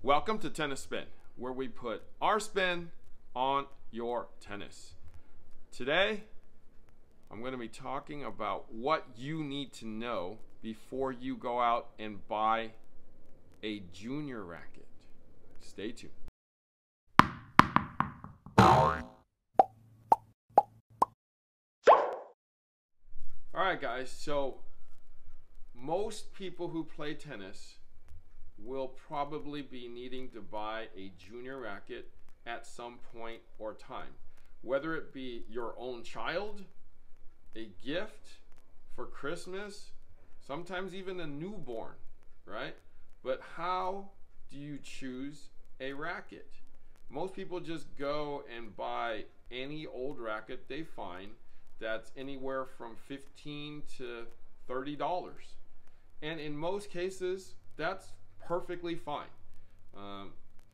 Welcome to Tennis Spin, where we put our spin on your tennis. Today, I'm going to be talking about what you need to know before you go out and buy a junior racket. Stay tuned. Alright guys, so most people who play tennis will probably be needing to buy a junior racket at some point or time. Whether it be your own child, a gift for Christmas, sometimes even a newborn, right? But how do you choose a racket? Most people just go and buy any old racket they find that's anywhere from $15 to $30. And in most cases, that's perfectly fine.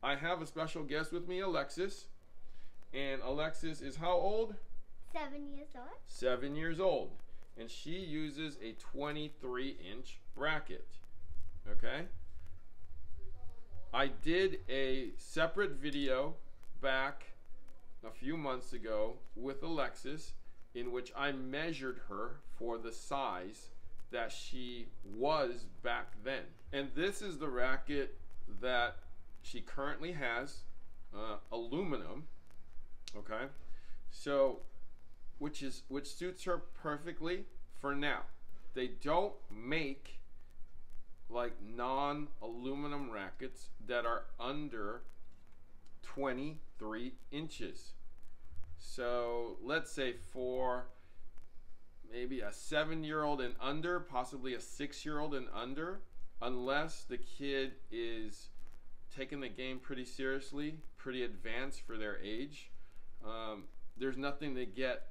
I have a special guest with me, Alexis. And Alexis is how old? 7 years old. 7 years old. And she uses a 23-inch racket. Okay? I did a separate video back a few months ago with Alexis in which I measured her for the size that she was back then. And this is the racket that she currently has, aluminum, okay? So, which suits her perfectly for now. They don't make like non-aluminum rackets that are under 23 inches. So let's say for maybe a 7-year-old and under, possibly a 6-year-old and under, unless the kid is taking the game pretty seriously, pretty advanced for their age, there's nothing to get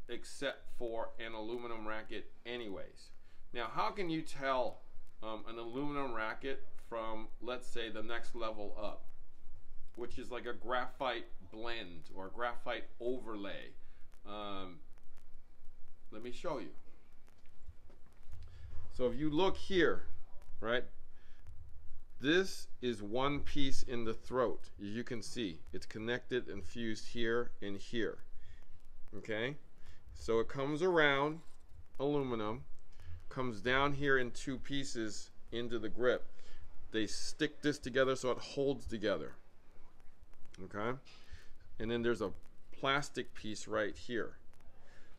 except for an aluminum racket anyways. Now, how can you tell an aluminum racket from, let's say, the next level up, which is like a graphite blend or graphite overlay? Let me show you. So if you look here, right, this is one piece in the throat. As you can see, it's connected and fused here and here. Okay, so it comes around aluminum, comes down here in two pieces into the grip. They stick this together so it holds together. Okay, and then there's a plastic piece right here.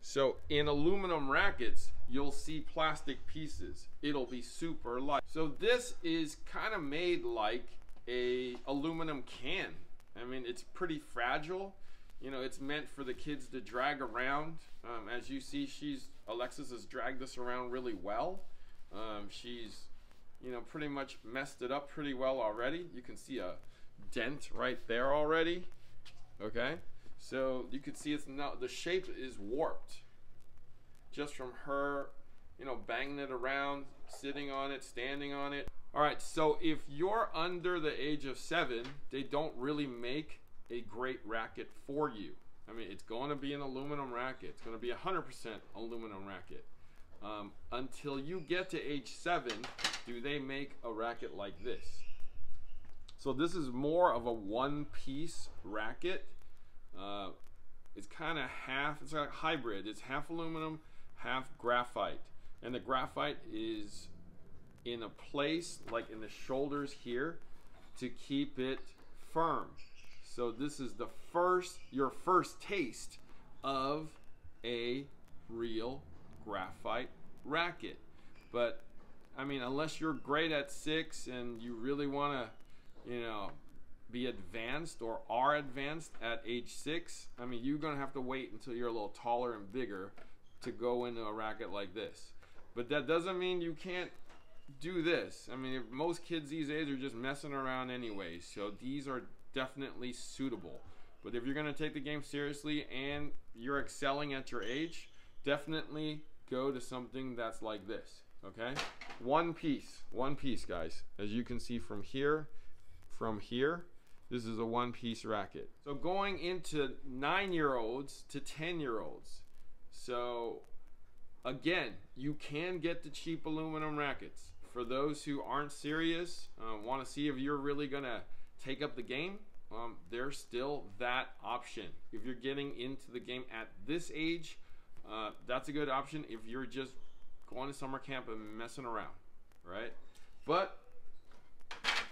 So in aluminum rackets, you'll see plastic pieces. It'll be super light. So this is kind of made like a aluminum can. I mean, it's pretty fragile. You know, it's meant for the kids to drag around. As you see, Alexis has dragged this around really well. She's, you know, pretty much messed it up pretty well already. You can see a dent right there already. Okay. So you can see it's not, the shape is warped just from her, you know, banging it around, sitting on it, standing on it. All right, so if you're under the age of 7, they don't really make a great racket for you. I mean, it's going to be an aluminum racket. It's going to be 100% aluminum racket. Until you get to age 7, do they make a racket like this. So this is more of a one-piece racket. It's kind of it's like a hybrid. It's half aluminum, half graphite. And the graphite is in a place like in the shoulders here to keep it firm. So this is your first taste of a real graphite racket. But I mean, unless you're great at 6 and you really want to, you know, be advanced or are advanced at age 6, I mean, you're gonna have to wait until you're a little taller and bigger to go into a racket like this. But that doesn't mean you can't do this. I mean, most kids these days are just messing around anyway, so these are definitely suitable. But if you're gonna take the game seriously and you're excelling at your age, definitely go to something that's like this. Okay, one piece guys. As you can see from here, this is a one-piece racket. So going into 9-year-olds to 10-year-olds. So again, you can get the cheap aluminum rackets. For those who aren't serious, want to see if you're really gonna take up the game, there's still that option. If you're getting into the game at this age, that's a good option if you're just going to summer camp and messing around, right? But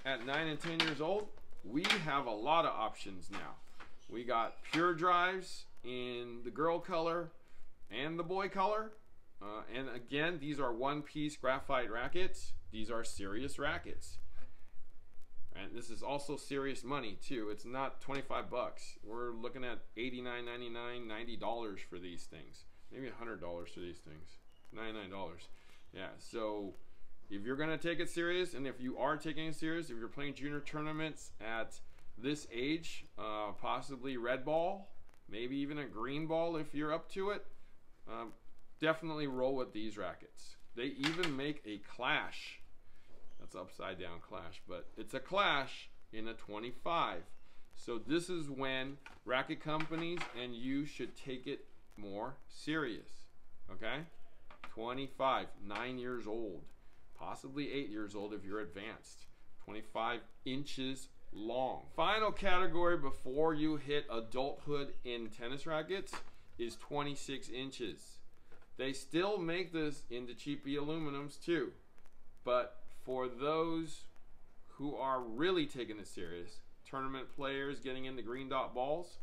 at 9 and 10 years old, we have a lot of options now. We got pure drives in the girl color and the boy color. And again, these are one-piece graphite rackets. These are serious rackets. And this is also serious money too. It's not 25 bucks. We're looking at $89.99, $90 for these things. Maybe $100 for these things. $99. Yeah, so if you're gonna take it serious, and if you are taking it serious, if you're playing junior tournaments at this age, possibly red ball, maybe even a green ball if you're up to it, definitely roll with these rackets. They even make a clash. That's upside down clash, but it's a clash in a 25. So this is when racket companies and you should take it more serious. Okay? 25, 9 years old, possibly 8 years old if you're advanced. 25 inches long. Final category before you hit adulthood in tennis rackets is 26 inches. They still make this into cheapy aluminums too, but for those who are really taking it serious, tournament players getting into green dot balls,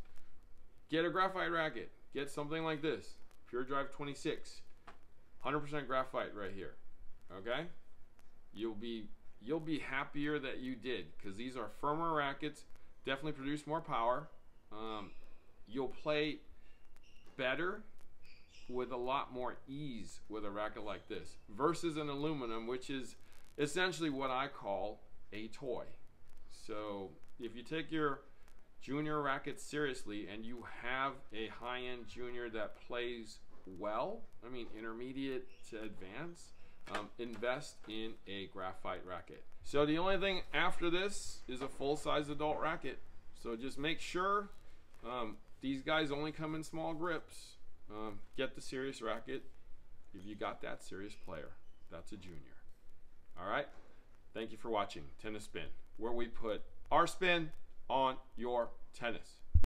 get a graphite racket. Get something like this, Pure Drive 26, 100% graphite right here. Okay, you'll be happier that you did, because these are firmer rackets, definitely produce more power. You'll play better with a lot more ease with a racket like this versus an aluminum, which is essentially what I call a toy. So if you take your junior racket seriously and you have a high-end junior that plays well, I mean intermediate to advanced, invest in a graphite racket. So the only thing after this is a full-size adult racket. So just make sure these guys only come in small grips. Get the serious racket if you got that serious player. That's a junior. All right, thank you for watching Tennis Spin, where we put our spin on your tennis.